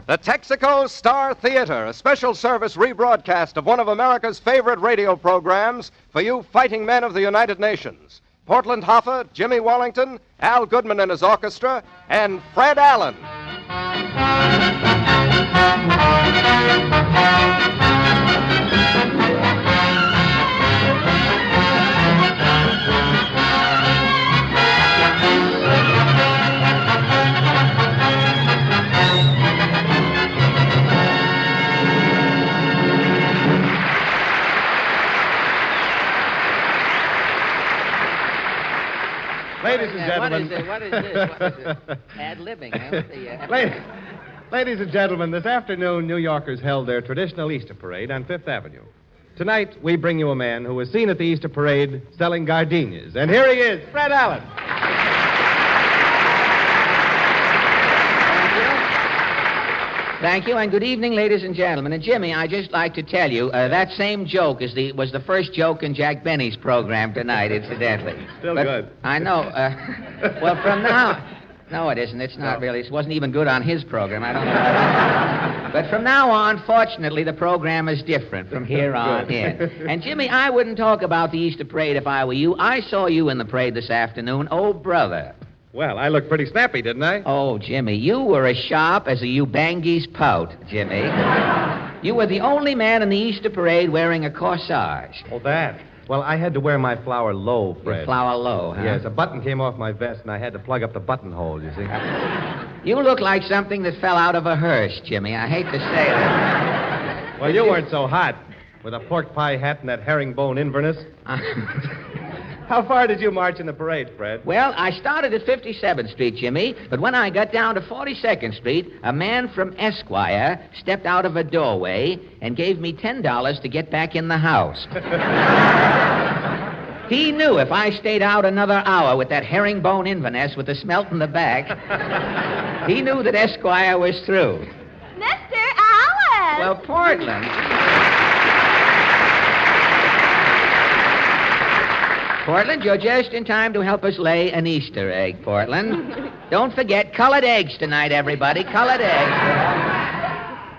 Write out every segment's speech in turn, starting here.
The Texaco Star Theater, a special service rebroadcast of one of America's favorite radio programs for you fighting men of the United Nations. Portland Hoffa, Jimmy Wallington, Al Goodman and his orchestra, and Fred Allen. Ladies and gentlemen. What is this? Ad-libbing, huh? Ladies and gentlemen, this afternoon, New Yorkers held their traditional Easter parade on Fifth Avenue. Tonight, we bring you a man who was seen at the Easter parade selling gardenias. And here he is, Fred Allen. Thank you, and good evening, ladies and gentlemen. And Jimmy, I'd just like to tell you, that same joke was the first joke in Jack Benny's program tonight, incidentally. Still but good. I know. Well, from now... No, it isn't. It's not really. It wasn't even good on his program. I don't know. But from now on, fortunately, the program is different from here on in. And, Jimmy, I wouldn't talk about the Easter parade if I were you. I saw you in the parade this afternoon. Oh, brother. Well, I looked pretty snappy, didn't I? Oh, Jimmy, you were as sharp as a Ubangi's pout, Jimmy. You were the only man in the Easter parade wearing a corsage. Oh, that. Well, I had to wear my flower low, Fred. Your flower low, huh? Yes, a button came off my vest, and I had to plug up the buttonhole, you see. You look like something that fell out of a hearse, Jimmy. I hate to say that. Well, you weren't so hot with a pork pie hat and that herringbone Inverness. How far did you march in the parade, Fred? Well, I started at 57th Street, Jimmy, but when I got down to 42nd Street, a man from Esquire stepped out of a doorway and gave me $10 to get back in the house. He knew if I stayed out another hour with that herringbone Inverness with the smelt in the back, he knew that Esquire was through. Mr. Allen! Well, Portland... Portland, you're just in time to help us lay an Easter egg, Portland. Don't forget, colored eggs tonight, everybody. Colored eggs.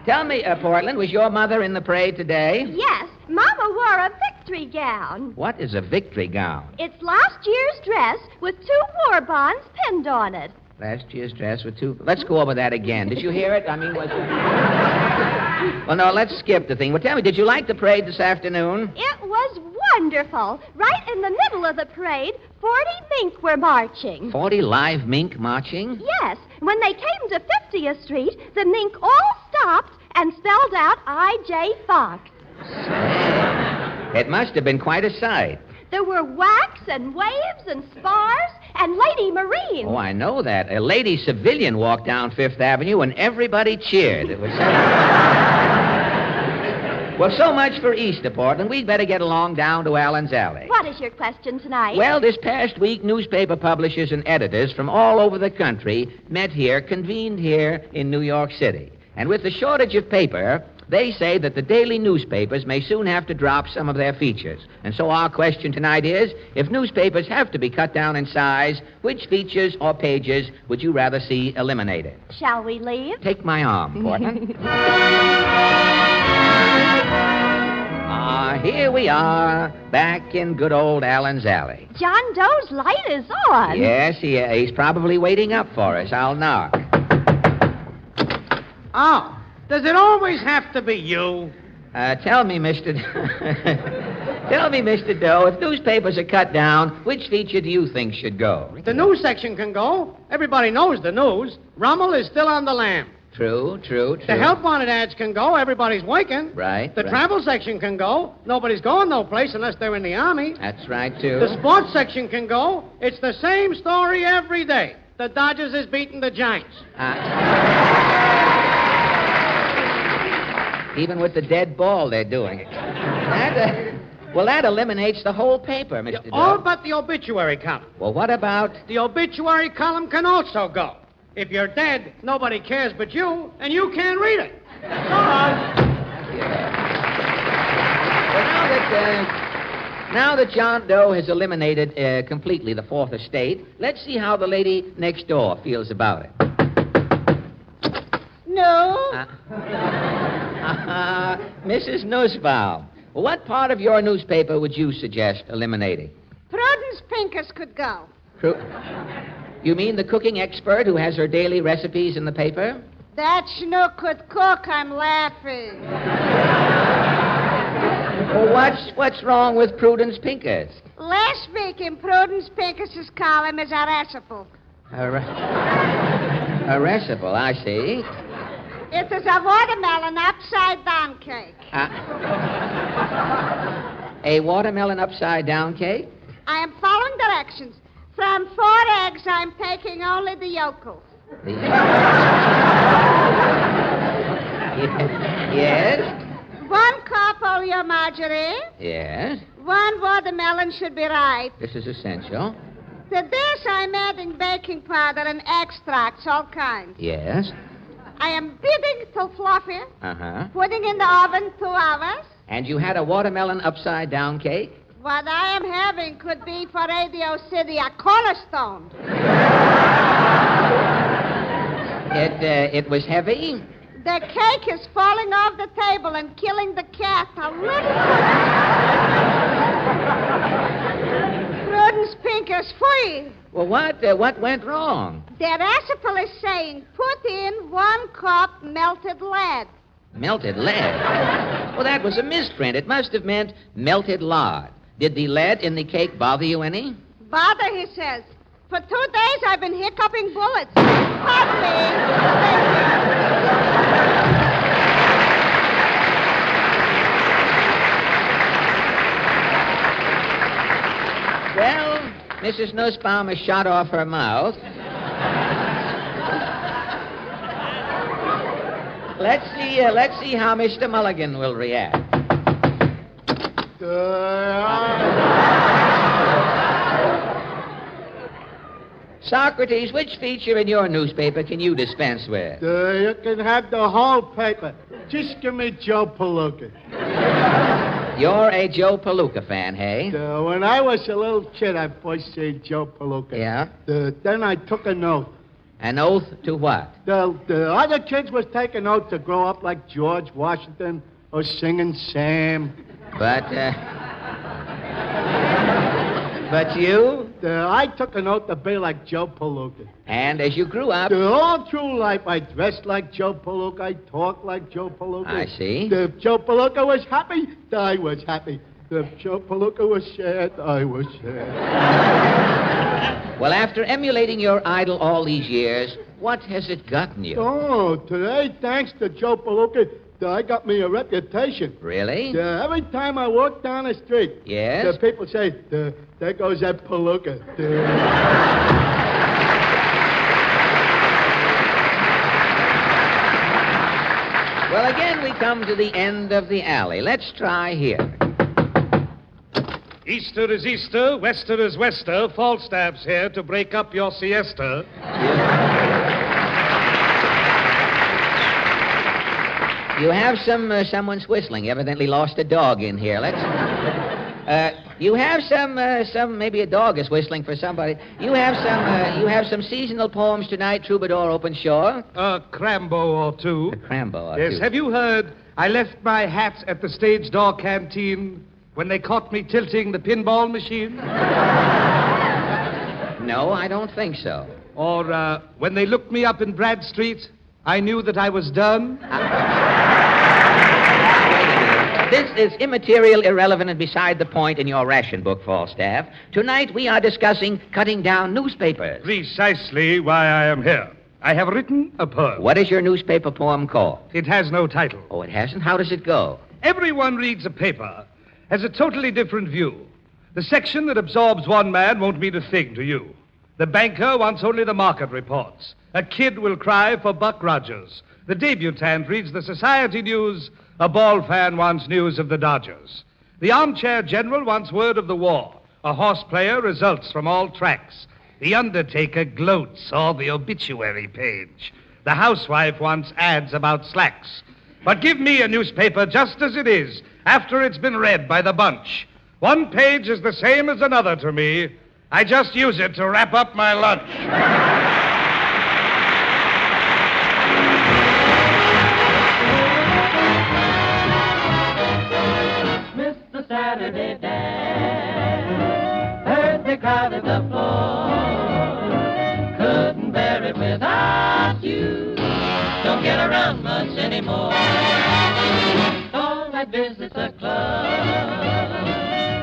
Tell me, Portland, was your mother in the parade today? Yes, Mama wore a victory gown. What is a victory gown? It's last year's dress with 2 war bonds pinned on it. Last year's dress with 2... Let's go over that again. Did you hear it? I mean, was it... Well, no, let's skip the thing. Well, tell me, did you like the parade this afternoon? It was wonderful. Right in the middle of the parade, 40 mink were marching. 40 live mink marching? Yes. When they came to 50th Street, the mink all stopped and spelled out I.J. Fox. Say, it must have been quite a sight. There were whacks and waves and spars and Lady Marines. Oh, I know that. A lady civilian walked down Fifth Avenue and everybody cheered. It was... Well, so much for Easter, Portland. We'd better get along down to Allen's Alley. What is your question tonight? Well, this past week, newspaper publishers and editors from all over the country convened here in New York City. And with the shortage of paper, they say that the daily newspapers may soon have to drop some of their features. And so our question tonight is, if newspapers have to be cut down in size, which features or pages would you rather see eliminated? Shall we leave? Take my arm, Portland. Here we are, back in good old Allen's Alley. John Doe's light is on. Yes, he's probably waiting up for us. I'll knock. Oh, does it always have to be you? Tell me, Mr. Tell me, Mr. Doe, if newspapers are cut down, which feature do you think should go? The news section can go. Everybody knows the news. Rummel is still on the lam. True. The help wanted ads can go. Everybody's working. Right. The travel section can go. Nobody's going no place unless they're in the Army. That's right, too. The sports section can go. It's the same story every day. The Dodgers is beating the Giants. Even with the dead ball, they're doing it. That eliminates the whole paper, Mr. Doe. All but the obituary column. Well, what about... The obituary column can also go. If you're dead, nobody cares but you, and you can't read it. So long. Well, Now that John Doe has eliminated completely the Fourth Estate, let's see how the lady next door feels about it. No. Mrs. Nussbaum, what part of your newspaper would you suggest eliminating? Prudence Pincus could go. You mean the cooking expert who has her daily recipes in the paper? That schnook could cook, I'm laughing. Well, what's wrong with Prudence Pincus? Last week in Prudence Pincus's column is a recipe. A recipe, I see. It is a watermelon upside-down cake. A watermelon upside-down cake? I am following directions. From 4 eggs, I'm taking only the yolks. Yes? 1 cup oleomargarine. Yes. 1 watermelon should be ripe. This is essential. To this, I'm adding baking powder and extracts, all kinds. Yes. I am beating till fluffy. Uh-huh. Putting in the oven 2 hours. And you had a watermelon upside-down cake? What I am having could be for Radio City a cornerstone. It was heavy? The cake is falling off the table and killing the cat a little. Prudence Pincus, free. Well, what went wrong? The recipe is saying put in 1 cup melted lead. Melted lead? Well, that was a misprint. It must have meant melted lard. Did the lead in the cake bother you any? Bother, he says. For 2 days I've been hiccuping bullets. Pardon me. Well, Mrs. Nussbaum has shot off her mouth. Let's see how Mr. Mulligan will react. Socrates, which feature in your newspaper can you dispense with? You can have the whole paper. Just give me Joe Palooka. You're a Joe Palooka fan, hey? When I was a little kid, I first seen Joe Palooka. Yeah? Then I took an oath. An oath to what? The other kids was taking oath to grow up like George Washington or singing Sam. But you? I took an oath to be like Joe Palooka. And as you grew up... All through life, I dressed like Joe Palooka. I talked like Joe Palooka. I see. If Joe Palooka was happy, I was happy. If Joe Palooka was sad, I was sad. Well, after emulating your idol all these years, what has it gotten you? Oh, today, thanks to Joe Palooka, I got me a reputation. Really? Every time I walk down the street, Yes? the people say, there goes that Palooka. Well, again, we come to the end of the alley. Let's try here. Easter is Easter, Wester is Wester. Falstaff's here to break up your siesta. You have someone's whistling. Evidently lost a dog in here. Let's. You have some maybe a dog is whistling for somebody. You have some seasonal poems tonight. Troubadour, Open Shore. A Crambo or two. A Crambo or Yes, two. have you heard? I left my hat at the stage door canteen when they caught me tilting the pinball machine. No, I don't think so. Or when they looked me up in Brad Street, I knew that I was done. This is immaterial, irrelevant, and beside the point in your ration book, Falstaff. Tonight we are discussing cutting down newspapers. Precisely why I am here. I have written a poem. What is your newspaper poem called? It has no title. Oh, it hasn't? How does it go? Everyone reads a paper, has a totally different view. The section that absorbs one man won't mean a thing to you. The banker wants only the market reports. A kid will cry for Buck Rogers. The debutante reads the society news. A ball fan wants news of the Dodgers. The armchair general wants word of the war. A horse player results from all tracks. The undertaker gloats all the obituary page. The housewife wants ads about slacks. But give me a newspaper just as it is, after it's been read by the bunch. One page is the same as another to me. I just use it to wrap up my lunch. Mr. Saturday Dad heard the crowd at the floor. Couldn't bear it without you. Don't get around much anymore. All that visits a club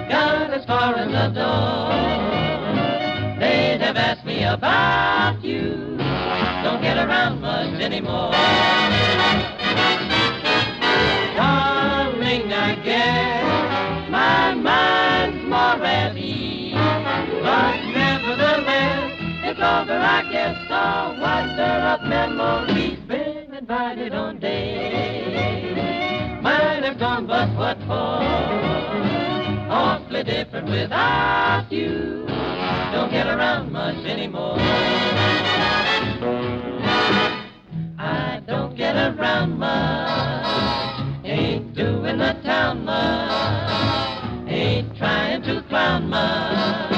got as far as the door. They'd have asked me about you. Don't get around much anymore. Darling, I guess my mind's more at ease. But nevertheless, it's over, I guess. So why stir up memories? Been invited on days. Might have gone, but what for? Awfully different without you. Don't get around much anymore. I don't get around much. Ain't doing the town much. Ain't trying to clown much.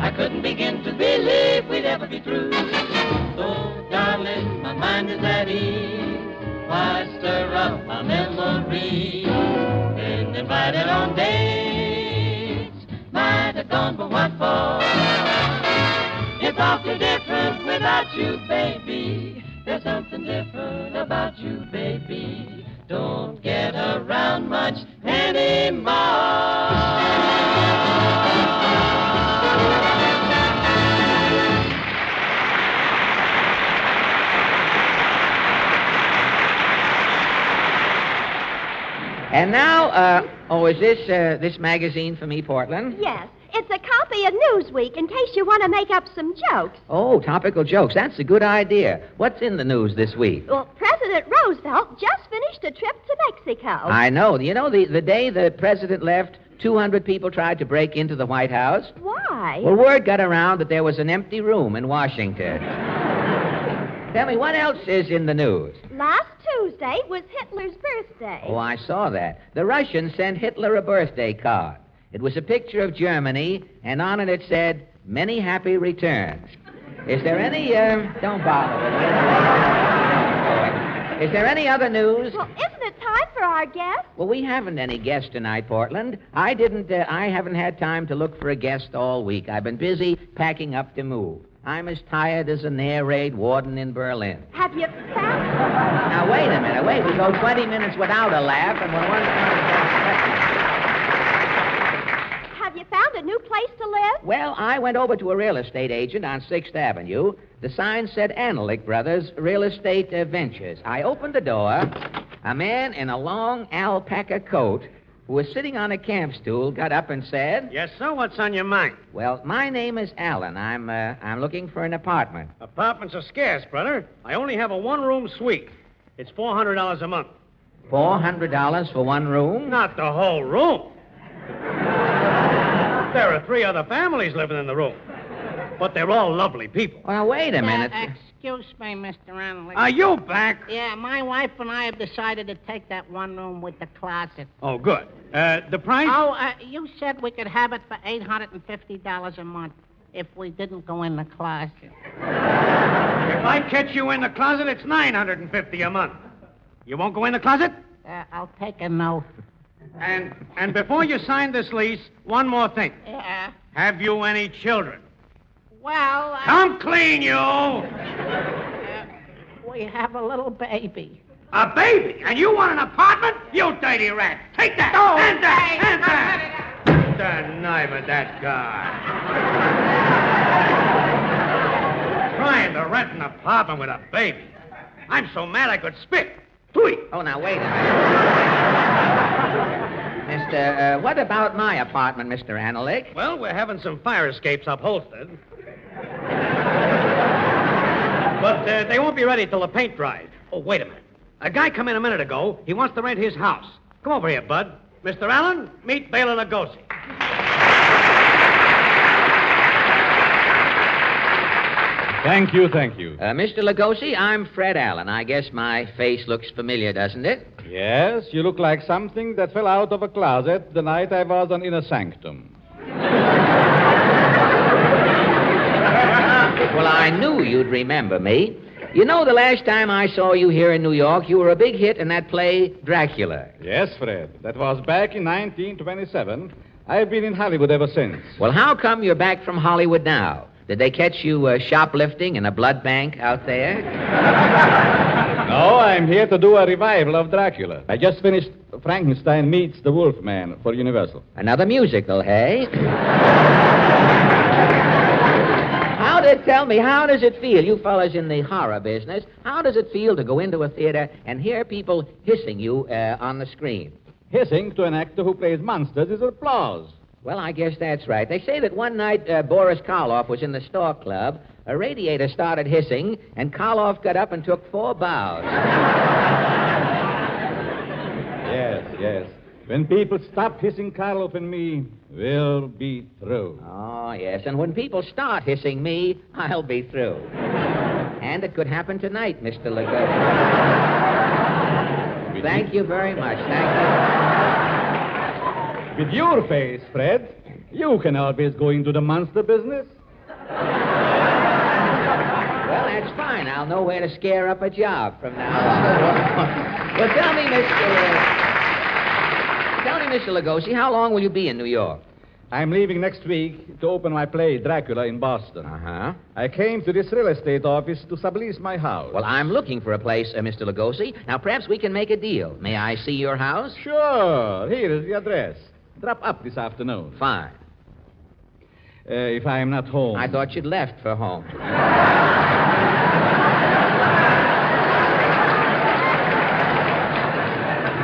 I couldn't begin to believe we'd ever be through. So, darling, my mind is at ease. Why stir up my memories? Been invited on dates. Might have gone, but what for? It's awfully different without you, baby. There's something different about you, baby. Don't get around much anymore. And now, is this magazine for me, Portland? Yes. It's a copy of Newsweek in case you want to make up some jokes. Oh, topical jokes. That's a good idea. What's in the news this week? Well, President Roosevelt just finished a trip to Mexico. I know. You know, the day the president left, 200 people tried to break into the White House. Why? Well, word got around that there was an empty room in Washington. Tell me, what else is in the news? Last Tuesday was Hitler's birthday. Oh, I saw that. The Russians sent Hitler a birthday card. It was a picture of Germany, and on it said, "Many happy returns." Is there any, don't bother with it. Is there any other news? Well, isn't it time for our guest? Well, we haven't any guest tonight, Portland. I haven't had time to look for a guest all week. I've been busy packing up to move. I'm as tired as an air raid warden in Berlin. Have you found... Now, wait a minute. Wait, we go 20 minutes without a laugh, and when one comes... Have you found a new place to live? Well, I went over to a real estate agent on 6th Avenue. The sign said Analyk Brothers Real Estate Ventures. I opened the door. A man in a long alpaca coat who was sitting on a camp stool got up and said... Yes, sir. What's on your mind? Well, my name is Alan. I'm looking for an apartment. Apartments are scarce, brother. I only have a one-room suite. It's $400 a month. $400 for one room? Not the whole room. There are 3 other families living in the room. But they're all lovely people. Well, wait a minute. Excuse me, Mr. Analyk. Are you back? Yeah, my wife and I have decided to take that one room with the closet. Oh, good. The price? Oh, you said we could have it for $850 a month if we didn't go in the closet. If I catch you in the closet, it's $950 a month. You won't go in the closet? I'll take a note. And before you sign this lease, one more thing. Yeah. Have you any children? Well, Come clean, you! we have a little baby. A baby? And you want an apartment? You dirty rat! Take that! Oh, Hand that! Hand that! The knife of that guy. Trying to rent an apartment with a baby. I'm so mad I could spit. Tweet. Oh, now, wait a minute. What about my apartment, Mr. Analyk? Well, we're having some fire escapes upholstered. But they won't be ready till the paint dries. Oh, wait a minute. A guy come in a minute ago. He wants to rent his house. Come over here, Bud. Mr. Allen, meet Bela Lugosi. Thank you, thank you. Mr. Lugosi, I'm Fred Allen. I guess my face looks familiar, doesn't it? Yes, you look like something that fell out of a closet the night I was on Inner Sanctum. Well, I knew you'd remember me. You know, the last time I saw you here in New York, you were a big hit in that play, Dracula. Yes, Fred. That was back in 1927. I've been in Hollywood ever since. Well, how come you're back from Hollywood now? Did they catch you shoplifting in a blood bank out there? No, I'm here to do a revival of Dracula. I just finished Frankenstein Meets the Wolfman for Universal. Another musical, hey? Tell me, how does it feel, you fellas in the horror business, how does it feel to go into a theater and hear people hissing you on the screen? Hissing to an actor who plays monsters is applause. Well, I guess that's right. They say that one night Boris Karloff was in the Stork Club, a radiator started hissing, and Karloff got up and took 4 bows. Yes. When people stop hissing Karloff and me, we'll be through. Oh, yes. And when people start hissing me, I'll be through. And it could happen tonight, Mr. Lugosi. Thank you very much. Thank you. With your face, Fred, you can always go into the monster business. Well, that's fine. I'll know where to scare up a job from now on. Well, tell me, Mr. Lugosi, how long will you be in New York? I'm leaving next week to open my play, Dracula, in Boston. Uh-huh. I came to this real estate office to sublease my house. Well, I'm looking for a place, Mr. Lugosi. Now, perhaps we can make a deal. May I see your house? Sure. Here is the address. Drop up this afternoon. Fine. If I am not home. I thought you'd left for home.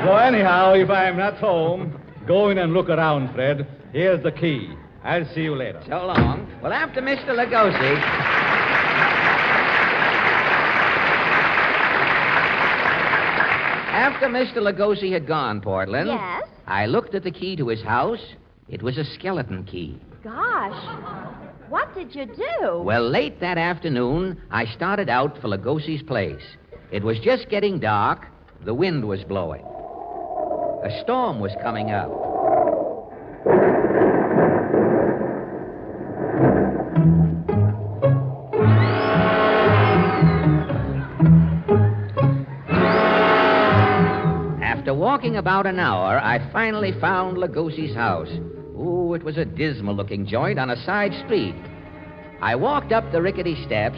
So anyhow, if I am not home, go in and look around, Fred. Here's the key. I'll see you later. So long. Well, after Mr. Lugosi... After Mr. Lugosi had gone, Portland... Yes? I looked at the key to his house. It was a skeleton key. Gosh, what did you do? Well, late that afternoon, I started out for Lugosi's place. It was just getting dark. The wind was blowing. A storm was coming up. After walking about an hour, I finally found Lugosi's house. Ooh, it was a dismal-looking joint on a side street. I walked up the rickety steps,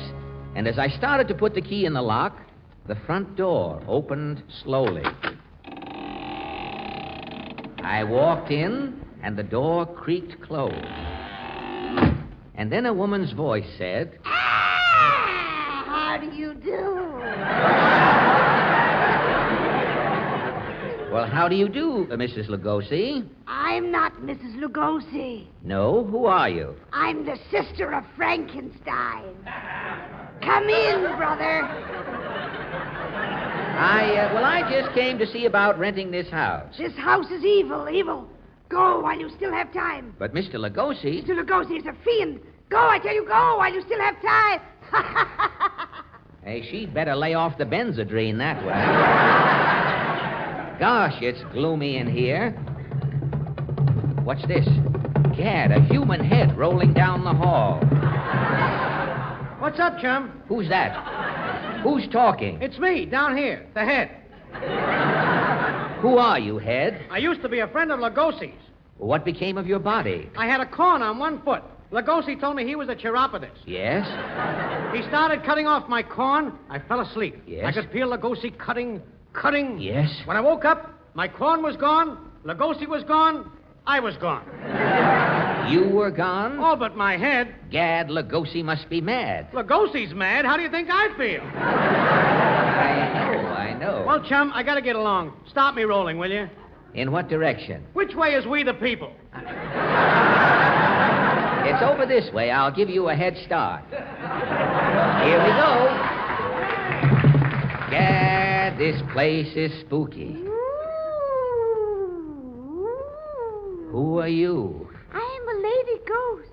and as I started to put the key in the lock, the front door opened slowly. I walked in, and the door creaked closed. And then a woman's voice said, How do you do? Well, how do you do, Mrs. Lugosi? I'm not Mrs. Lugosi. No? Who are you? I'm the sister of Frankenstein. Come in, brother. I just came to see about renting this house. This house is evil. Go while you still have time. But Mr. Lugosi... Mr. Lugosi is a fiend. Go, I tell you, go while you still have time. Hey, she'd better lay off the Benzedrine that way. Gosh, it's gloomy in here. What's this? Gad, a human head rolling down the hall. What's up, chum? Who's that? Who's talking? It's me, down here, the head. Who are you, Head? I used to be a friend of Lugosi's. What became of your body? I had a corn on one foot. Lugosi told me he was a chiropodist. Yes? He started cutting off my corn. I fell asleep. Yes? I could feel Lugosi cutting. Yes? When I woke up, my corn was gone, Lugosi was gone, I was gone. You were gone? All but my head. Gad, Lugosi must be mad. Lugosi's mad. How do you think I feel? I know. Well, chum, I gotta get along. Stop me rolling, will you? In what direction? Which way is we the people? It's over this way. I'll give you a head start. Here we go. Gad, this place is spooky. Who are you? I am a lady ghost.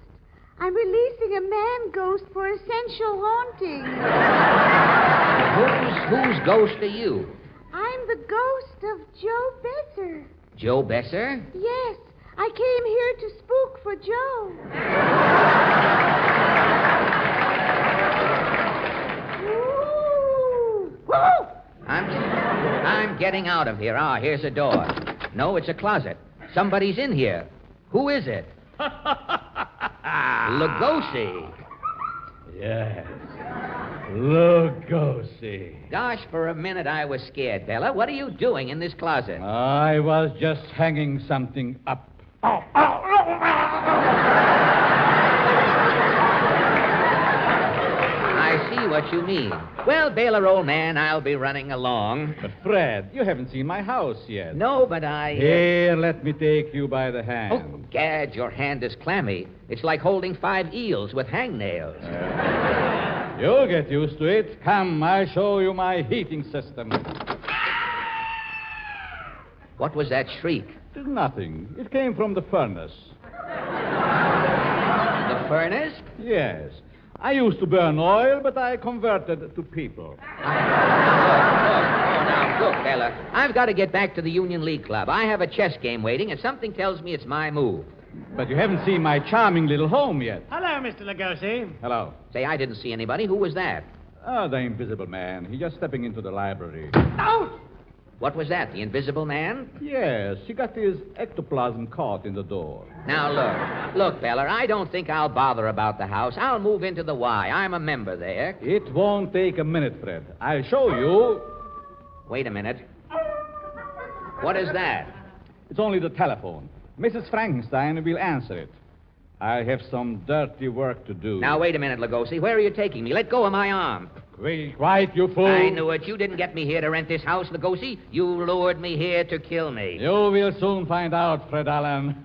I'm releasing a man ghost for essential haunting. Whose ghost are you? I'm I'm the ghost of Joe Besser. Joe Besser? Yes, I came here to spook for Joe. Ooh. Woo! I'm getting out of here. Ah, here's a door. No, it's a closet. Somebody's in here. Who is it? Lugosi. Yes. Lugosi. Gosh, for a minute I was scared, Bela. What are you doing in this closet? I was just hanging something up. I see what you mean. Well, Bela, old man, I'll be running along. But, Fred, you haven't seen my house yet. No, but I... Here, let me take you by the hand. Oh, Gad, your hand is clammy. It's like holding 5 eels with hangnails. You'll get used to it. Come, I'll show you my heating system. What was that shriek? It's nothing. It came from the furnace. The furnace? Yes. I used to burn oil, but I converted to people. Now, look, Bela. I've got to get back to the Union League Club. I have a chess game waiting, and something tells me it's my move. But you haven't seen my charming little home yet. Hello, Mr. Lugosi. Hello. Say, I didn't see anybody. Who was that? Oh, the invisible man. He's just stepping into the library. Out! What was that, the invisible man? Yes, he got his ectoplasm caught in the door. Now, look, Bela, I don't think I'll bother about the house. I'll move into the Y. I'm a member there. It won't take a minute, Fred. I'll show you. Wait a minute. What is that? It's only the telephone. Mrs. Frankenstein will answer it. I have some dirty work to do. Now, wait a minute, Lugosi. Where are you taking me? Let go of my arm. Be quiet, you fool. I knew it. You didn't get me here to rent this house, Lugosi. You lured me here to kill me. You will soon find out, Fred Allen.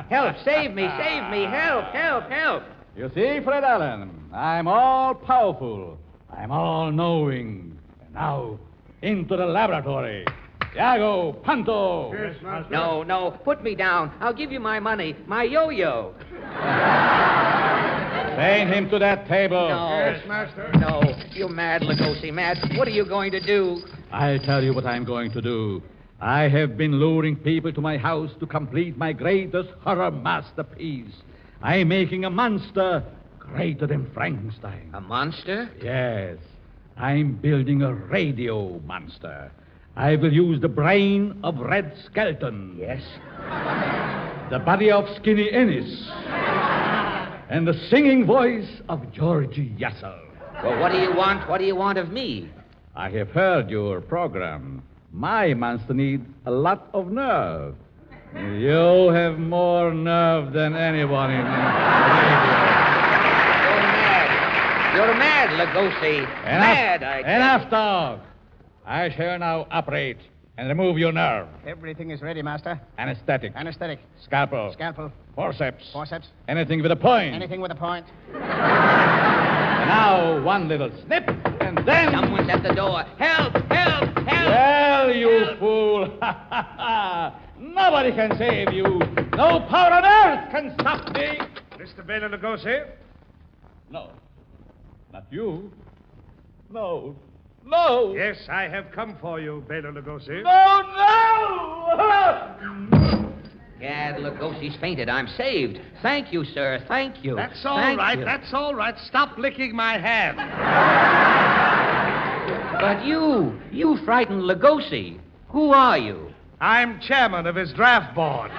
Help! Save me! Save me! Help! Help! Help! You see, Fred Allen, I'm all powerful. I'm all knowing. And now, into the laboratory. Iago, Panto. Yes, Master. No. Put me down. I'll give you my money. My yo-yo. Chain him to that table. No. Yes, Master. No. You're mad, Lugosi. Mad. What are you going to do? I'll tell you what I'm going to do. I have been luring people to my house to complete my greatest horror masterpiece. I'm making a monster greater than Frankenstein. A monster? Yes. I'm building a radio monster. I will use the brain of Red Skelton. Yes. The body of Skinny Ennis. And the singing voice of Georgie Yassel. Well, what do you want? What do you want of me? I have heard your program. My monster needs a lot of nerve. You have more nerve than anyone in radio. You're mad, Lugosi. Mad, I tell you. Enough talk. I shall now operate and remove your nerve. Everything is ready, Master. Anesthetic. Anesthetic. Scalpel. Scalpel. Forceps. Forceps. Anything with a point. Anything with a point. And now, one little snip, and then... Someone's at the door. Help! Help! Help! Well, you fool. Nobody can save you. No power on earth can stop me. Mr. Bela Lugosi? No. Not you. No. No. Yes, I have come for you, Bela Lugosi. No, no! Gad, Lugosi's fainted. I'm saved. Thank you, sir. Thank you. That's all Thank right. you. That's all right. Stop licking my hand. But you frightened Lugosi. Who are you? I'm chairman of his draft board.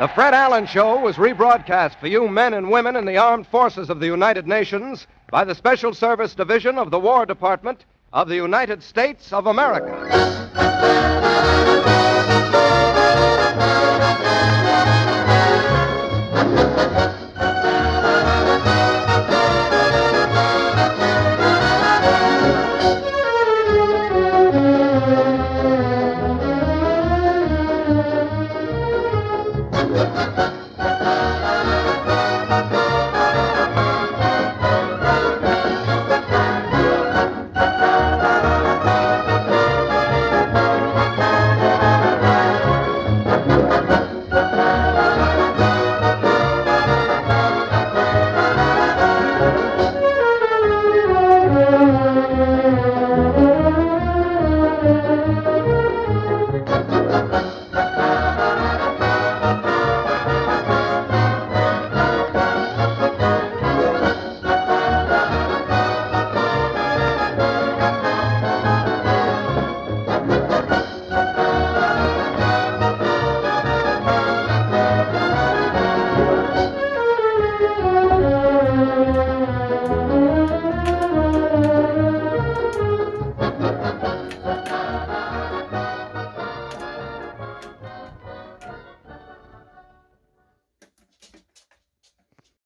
The Fred Allen Show was rebroadcast for you men and women in the armed forces of the United Nations by the Special Service Division of the War Department of the United States of America.